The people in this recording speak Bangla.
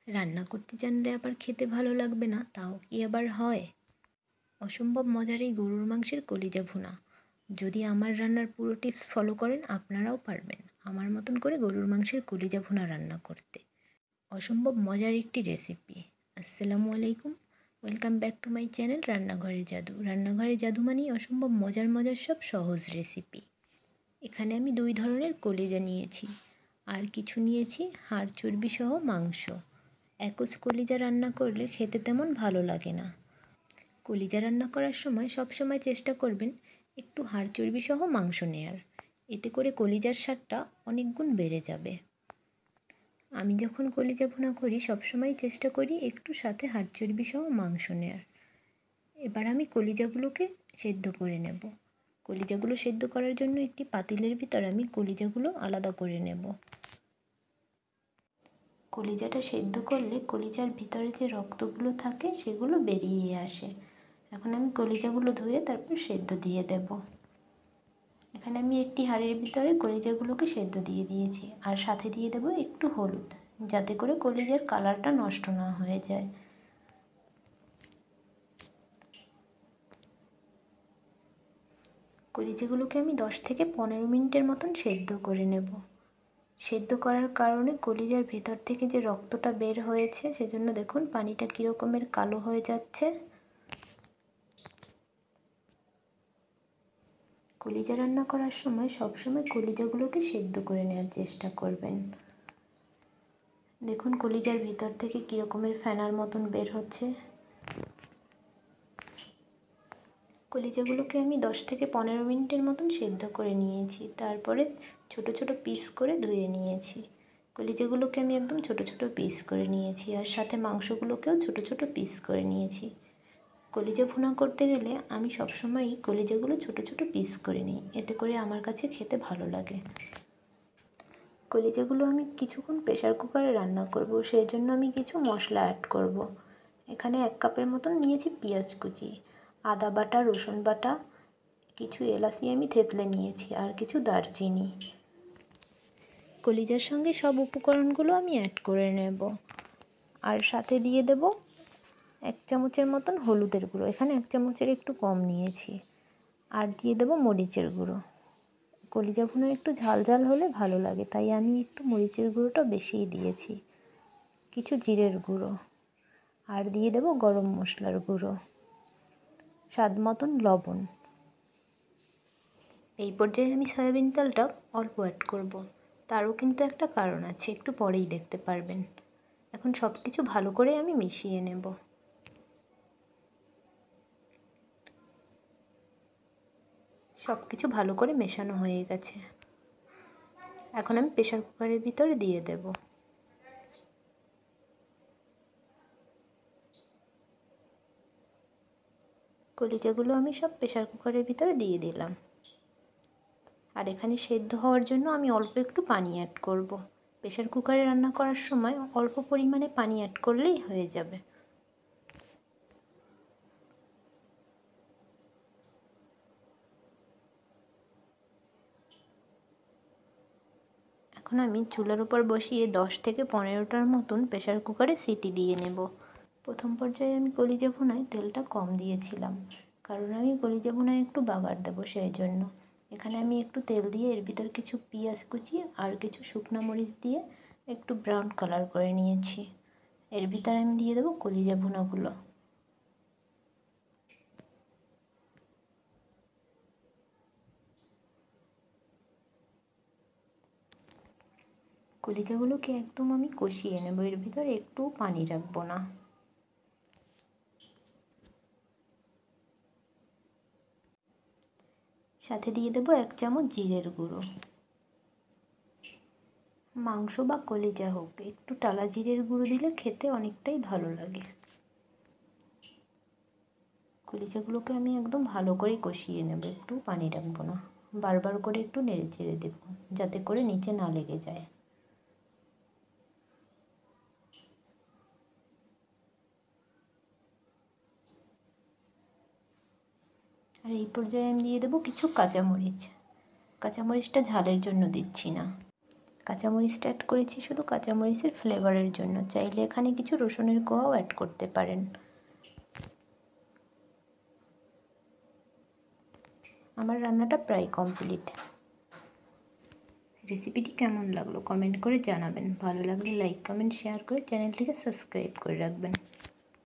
রান্না করতে জানলে আবার খেতে ভালো লাগবে না, তাও কি আবার হয়? অসম্ভব মজার এই গরুর মাংসের কলিজা ভুনা। যদি আমার রান্নার পুরো টিপস ফলো করেন, আপনারাও পারবেন আমার মতন করে গরুর মাংসের কলিজা ভুনা রান্না করতে। অসম্ভব মজার একটি রেসিপি। আসসালামু আলাইকুম, welcome back to my channel রান্নাঘরের জাদু। রান্নাঘরের জাদু মানেই অসম্ভব মজার মজার সব সহজ রেসিপি। এখানে আমি 2 ধরনের কলিজা নিয়েছি, আর কিছু নিয়েছি হাড় চর্বি সহ মাংস। একজ কলিজা রান্না করলে খেতে তেমন ভালো লাগে না। কলিজা রান্না করার সময় সবসময় চেষ্টা করবেন একটু হাড় চর্বি সহ মাংস নেয়ার, এতে করে কলিজার স্বাদটা অনেক গুণ বেড়ে যাবে। আমি যখন কলিজা ভুনা করি সবসময় চেষ্টা করি একটু সাথে হাড় চর্বি সহ মাংস নেয়ার। এবার আমি কলিজাগুলোকে সেদ্ধ করে নেব। কলিজাগুলো সেদ্ধ করার জন্য একটি পাতিলের ভিতর আমি কলিজাগুলো আলাদা করে নেব। কলিজাটা সেদ্ধ করলে কলিজার ভিতরে যে রক্তগুলো থাকে সেগুলো বেরিয়ে আসে। এখন আমি কলিজাগুলো ধুয়ে তারপর সেদ্ধ দিয়ে দেব। এখানে আমি একটি হাঁড়ির ভিতরে কলিজাগুলোকে সেদ্ধ দিয়ে দিয়েছি, আর সাথে দিয়ে দেব একটু হলুদ, যাতে করে কলিজার কালারটা নষ্ট না হয়ে যায়। কলিজাগুলোকে আমি 10 থেকে 15 মিনিটের মতন সেদ্ধ করে নেব। সেদ্ধ করার কারণে কলিজার ভেতর থেকে যে রক্তটা বের হয়েছে, সেজন্য দেখুন পানিটা কীরকমের কালো হয়ে যাচ্ছে। কলিজা রান্না করার সময় সবসময় কলিজাগুলোকে সেদ্ধ করে নেওয়ার চেষ্টা করবেন। দেখুন কলিজার ভিতর থেকে কীরকমের ফেনার মতন বের হচ্ছে। কলিজাগুলোকে আমি 10 থেকে 15 মিনিটের মতন সেদ্ধ করে নিয়েছি, তারপরে ছোট ছোট পিস করে ধুয়ে নিয়েছি। কলিজাগুলোকে আমি একদম ছোট ছোট পিস করে নিয়েছি, আর সাথে মাংসগুলোকেও ছোট ছোট পিস করে নিয়েছি। কলিজা ভুনা করতে গেলে আমি সবসময়ই কলিজাগুলো ছোট ছোট পিস করে নিই, এতে করে আমার কাছে খেতে ভালো লাগে। কলিজাগুলো আমি কিছুক্ষণ প্রেসার কুকারে রান্না করব, সেই জন্য আমি কিছু মশলা অ্যাড করব। এখানে 1 কাপের মতন নিয়েছি পেঁয়াজ কুচি, আদা বাটা, রসুন বাটা, কিছু এলাচি আমি থেতলে নিয়েছি, আর কিছু দারচিনি। কলিজার সঙ্গে সব উপকরণগুলো আমি অ্যাড করে নেব, আর সাথে দিয়ে দেব 1 চামচের মতন হলুদের গুঁড়ো, এখানে 1 চামচের একটু কম নিয়েছি, আর দিয়ে দেব মরিচের গুঁড়ো। কলিজা ভুনা একটু ঝাল ঝাল হলে ভালো লাগে, তাই আমি একটু মরিচের গুঁড়োটা বেশিই দিয়েছি। কিছু জিরের গুঁড়ো, আর দিয়ে দেব গরম মশলার গুঁড়ো, স্বাদ মতন লবণ। এই পর্যায়ে আমি সয়াবিন তেলটা অল্প অ্যাড করব, তারও কিন্তু একটা কারণ আছে, একটু পরেই দেখতে পারবেন। এখন সব কিছু ভালো করে আমি মিশিয়ে নেব। সব কিছু ভালো করে মেশানো হয়ে গেছে। এখন আমি প্রেসার কুকারের ভিতরে দিয়ে দেব। কলিজাগুলো আমি সব প্রেসার কুকারের ভিতরে দিয়ে দিলাম, আর এখানে সেদ্ধ হওয়ার জন্য আমি অল্প একটু পানি অ্যাড করব। প্রেসার কুকারে রান্না করার সময় অল্প পরিমাণে পানি অ্যাড করলেই হয়ে যাবে। এখন আমি চুলার উপর বসিয়ে 10 থেকে 15টার মতন প্রেসার কুকারে সিটি দিয়ে নেব। প্রথম পর্যায়ে আমি কলিজা ভুনায় তেলটা কম দিয়েছিলাম, কারণ আমি কলিজা ভুনায় একটু বাগার দেবো, সেই জন্য। এখানে আমি একটু তেল দিয়ে এর ভিতর কিছু পেঁয়াজ কুচি আর কিছু শুকনো মরিচ দিয়ে একটু ব্রাউন কালার করে নিয়েছি। এর ভিতরে আমি দিয়ে দেবো কলিজা ভুনাগুলো। কলিজাগুলোকে একদম আমি কষিয়ে নেব, এর ভিতরে একটু পানি রাখবো না। সাথে দিয়ে দেবো 1 চামচ জিরের গুঁড়ো। মাংস বা কলিজা হোক, একটু টালা জিরের গুঁড়ো দিলে খেতে অনেকটাই ভালো লাগে। কলিজাগুলোকে আমি একদম ভালো করে কষিয়ে নেব, একটু পানি রাখবো না। বারবার করে একটু নেড়ে চেড়ে দেব, যাতে করে নিচে না লেগে যায়। আর এই পর্যায়ে আমি দিয়ে দেবো কিছু কাঁচামরিচ। কাঁচামরিচটা ঝালের জন্য দিচ্ছি না। কাঁচামরিচটা অ্যাড করেছি শুধু কাঁচামরিচের ফ্লেভারের জন্য, চাইলে এখানে কিছু রসুনের কোয়াও অ্যাড করতে পারেন। আমার রান্নাটা প্রায় কমপ্লিট। রেসিপিটি কেমন লাগলো কমেন্ট করে জানাবেন, ভালো লাগলে লাইক কমেন্ট শেয়ার করে চ্যানেলটিকে সাবস্ক্রাইব করে রাখবেন।